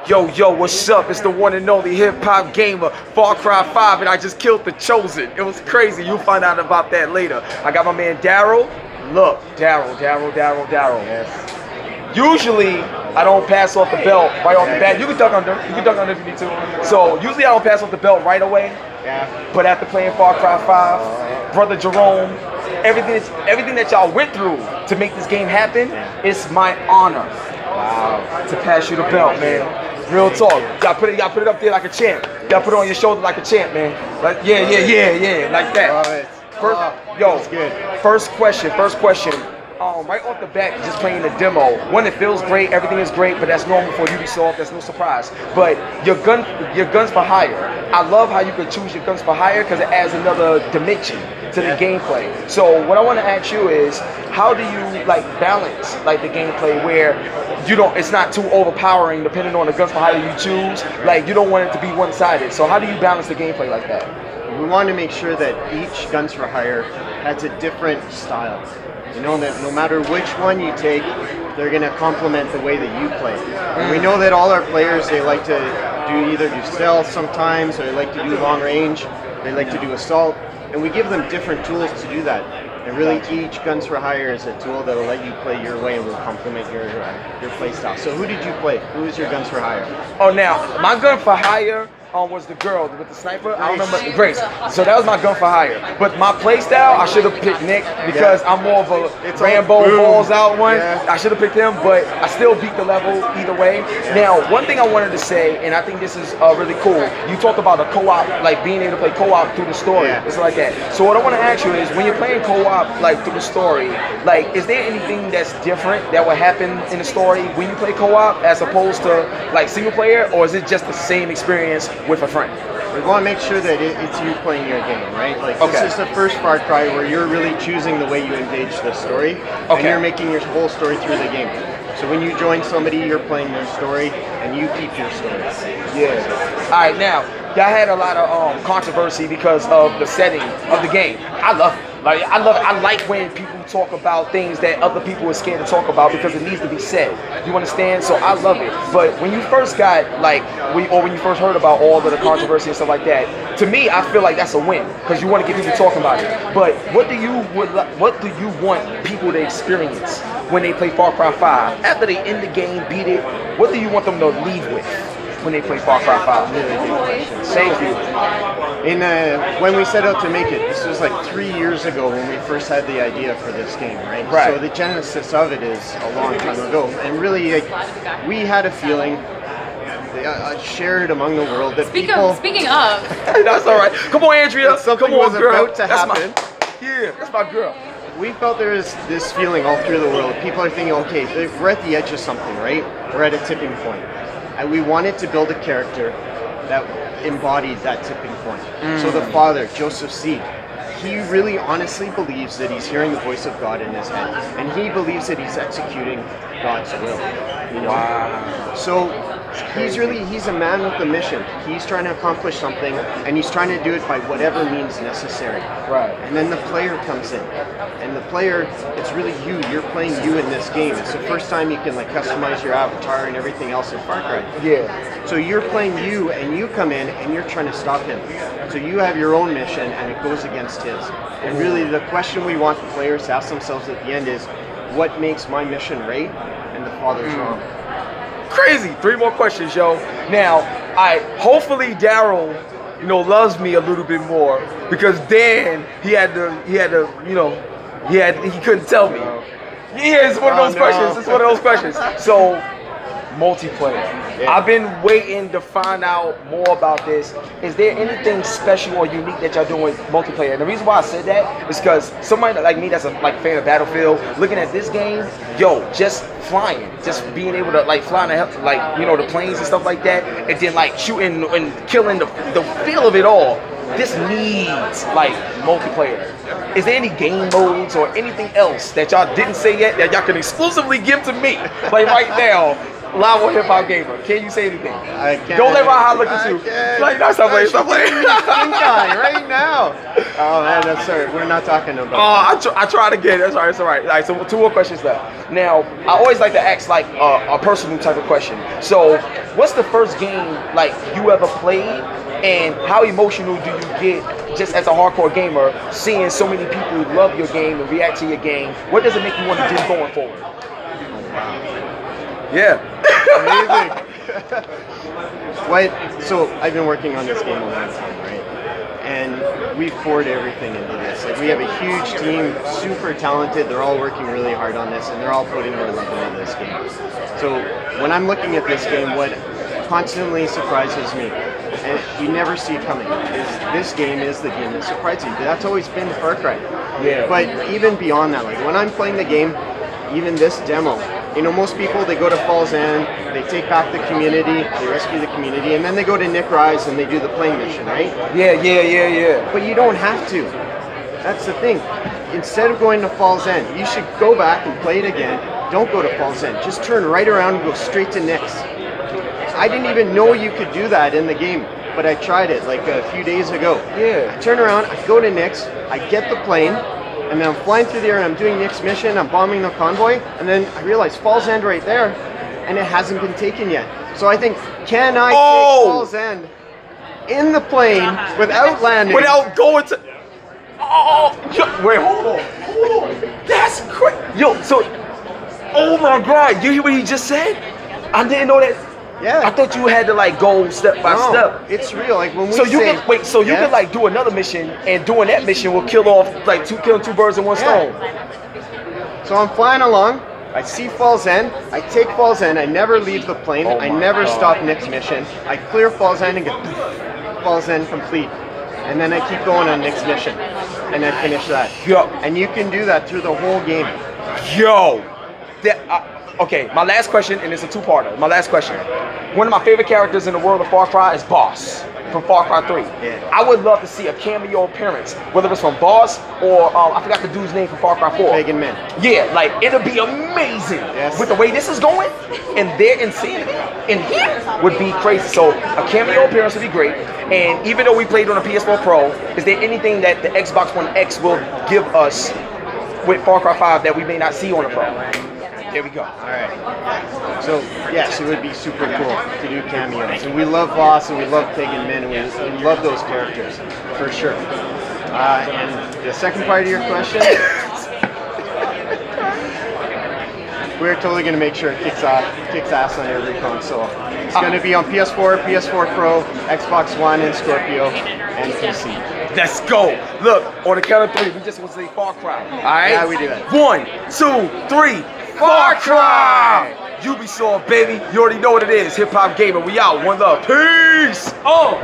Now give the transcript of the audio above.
Yo, what's up? It's the one and only hip-hop gamer, Far Cry 5, and I just killed the Chosen. It was crazy. You'll find out about that later. I got my man Darryl. Look, Darryl. Yes. Usually, I don't pass off the belt right off the bat. You can duck under. You can duck under if you need to. So, usually I don't pass off the belt right away. Yeah. But after playing Far Cry 5, Brother Jerome, everything that y'all went through to make this game happen, it's my honor. Wow. To pass you the belt, man. Real talk. Y'all put it up there like a champ. Y'all put it on your shoulder like a champ, man. Like yeah, like that. First question. Right off the bat, just playing the demo. One, it feels great, everything is great, but that's normal for Ubisoft, that's no surprise. But your guns for hire. I love how you can choose your guns for hire because it adds another dimension to the gameplay. So what I want to ask you is, how do you balance the gameplay where it's not too overpowering depending on the guns for hire you choose? Like, you don't want it to be one-sided. So how do you balance the gameplay like that? We want to make sure that each guns for hire has a different style. You know that no matter which one you take, they're going to complement the way that you play. And we know that all our players, they like to either do stealth sometimes, or they like to do long range, they like to do assault, and we give them different tools to do that. And really, each guns for hire is a tool that will let you play your way and will complement your play style. So who did you play? Who is your guns for hire? Oh, now, my gun for hire was the girl with the sniper. I don't remember, Grace. So that was my gun for hire. But my play style, I should have picked Nick because I'm more of a Rambo balls out one. I should have picked him, but I still beat the level either way. Now, one thing I wanted to say, and I think this is really cool. You talked about a co-op, being able to play co-op through the story, it's like that. So what I want to ask you is, when you're playing co-op through the story, is there anything that's different that will happen in the story when you play co-op as opposed to single player, or is it just the same experience with a friend? We want to make sure that it's you playing your game, right? This is the first Far Cry where you're really choosing the way you engage the story, and you're making your whole story through the game. So when you join somebody, you're playing their story, and you keep your story. Yeah. All right, now, y'all had a lot of controversy because of the setting of the game. I love it. I like when people talk about things that other people are scared to talk about because it needs to be said. You understand? So I love it. But when you first got when you first heard about all of the controversy and stuff like that, to me, I feel like that's a win because you want to get people talking about it. But what do you want people to experience when they play Far Cry 5 after they end the game, beat it? What do you want them to leave with when they play Far Cry 5? Really good question. Thank you. When we set out to make it, this was 3 years ago when we first had the idea for this game, right? So the genesis of it is a long time ago, and really, we had a feeling, shared among the world that Speaking of, that's all right. Come on, Andrea. Something Come on, was girl. about to happen. That's my girl. We felt there is this feeling all through the world. People are thinking, okay, we're at the edge of something, right? We're at a tipping point. And we wanted to build a character that embodied that tipping point. So the father, Joseph Seed, he really honestly believes that he's hearing the voice of God in his head. And he believes that he's executing God's will. You know? Wow. So he's a man with a mission. He's trying to accomplish something, and he's trying to do it by whatever means necessary. Right. And then the player comes in. And the player, it's really you. You're playing you in this game. It's the first time you can customize your avatar and everything else in Far Cry. Yeah. So you're playing you, and you come in, and you're trying to stop him. So you have your own mission, and it goes against his. And really, the question we want the players to ask themselves at the end is, what makes my mission right, and the father's wrong? Crazy. 3 more questions, yo. Now, hopefully Darryl, loves me a little bit more because Dan, he couldn't tell me. Yeah, it's one of those questions. It's one of those questions. So, multiplayer. I've been waiting to find out more about this. Is there anything special or unique that y'all doing with multiplayer? And the reason why I said that is because somebody like me that's a fan of Battlefield, looking at this game, just flying, just being able to fly in the planes and stuff like that, and then shooting and killing the feel of it all. This needs multiplayer. Is there any game modes or anything else that y'all didn't say yet that y'all can exclusively give to me right now? Live on Hip Hop Gamer. Can you say anything? I can't. Don't let Ron look at you. Like, no, stop playing. Stop playing. Guy right now. Oh man, that's sorry. We're not talking about. I tried again. That's all right. It's all right. All right. So 2 more questions left. Now, I always like to ask like a personal type of question. So, what's the first game like you ever played, and how emotional do you get just as a hardcore gamer seeing so many people love your game and react to your game? What does it make you want to do going forward? Yeah. Amazing. So I've been working on this game a long time, right? And we've poured everything into this. Like, we have a huge team, super talented. They're all working really hard on this, and they're all putting their love into this game. So when I'm looking at this game, what constantly surprises me, and you never see it coming, is this game is the game that surprises you. That's always been Farcry. Yeah. But even beyond that, like when I'm playing the game, even this demo, you know, most people, they go to Falls End, they take back the community, they rescue the community, and then they go to Nick Rise and they do the playing mission, right? Yeah. But you don't have to. That's the thing. Instead of going to Falls End, you should go back and play it again. Don't go to Falls End. Just turn right around and go straight to Nick's. I didn't even know you could do that in the game, but I tried it like a few days ago. Yeah. I turn around, I go to Nick's, I get the plane, and then I'm flying through the air and I'm doing Nick's mission, I'm bombing the convoy, and then I realize Falls End right there, and it hasn't been taken yet. So I think, can I take Falls End in the plane without landing? Without going to... Wait, hold on. That's crazy. Yo, so... Oh my God, you hear what he just said? I didn't know that. Yeah. I thought you had to like go step by step. It's real. Like when we so you can wait. So you can like do another mission, and doing that mission will kill off like killing 2 birds in 1 stone. So I'm flying along. I see Falls End. I take Falls End. I never leave the plane. I never stop Nick's mission. I clear Falls End and get Falls End complete, and then I keep going on Nick's mission, and I finish that. Yo. And you can do that through the whole game. Yo. Okay, my last question, and it's a 2-parter. My last question. One of my favorite characters in the world of Far Cry is Boss from Far Cry 3. Yeah. I would love to see a cameo appearance, whether it's from Boss or I forgot the dude's name from Far Cry 4. Pagan Men. Yeah, like it'll be amazing. Yes. With the way this is going, and their insanity in here would be crazy. So a cameo appearance would be great. And even though we played on a PS4 Pro, is there anything that the Xbox One X will give us with Far Cry 5 that we may not see on the Pro? There we go. All right. So yes, it would be super cool to do cameos, and we love Boss and we love Pagan Men, and we love those characters for sure. And the second part of your question, we're totally going to make sure it kicks ass on every console. It's going to be on PS4, PS4 Pro, Xbox One, and Scorpio, and PC. Let's go. Look, on the count of 3, we just want to say Far Cry. All right? Yeah, we do that. 1, 2, 3. Far Cry! Ubisoft, baby. You already know what it is. Hip Hop Gamer. We out. One love. Peace. Oh.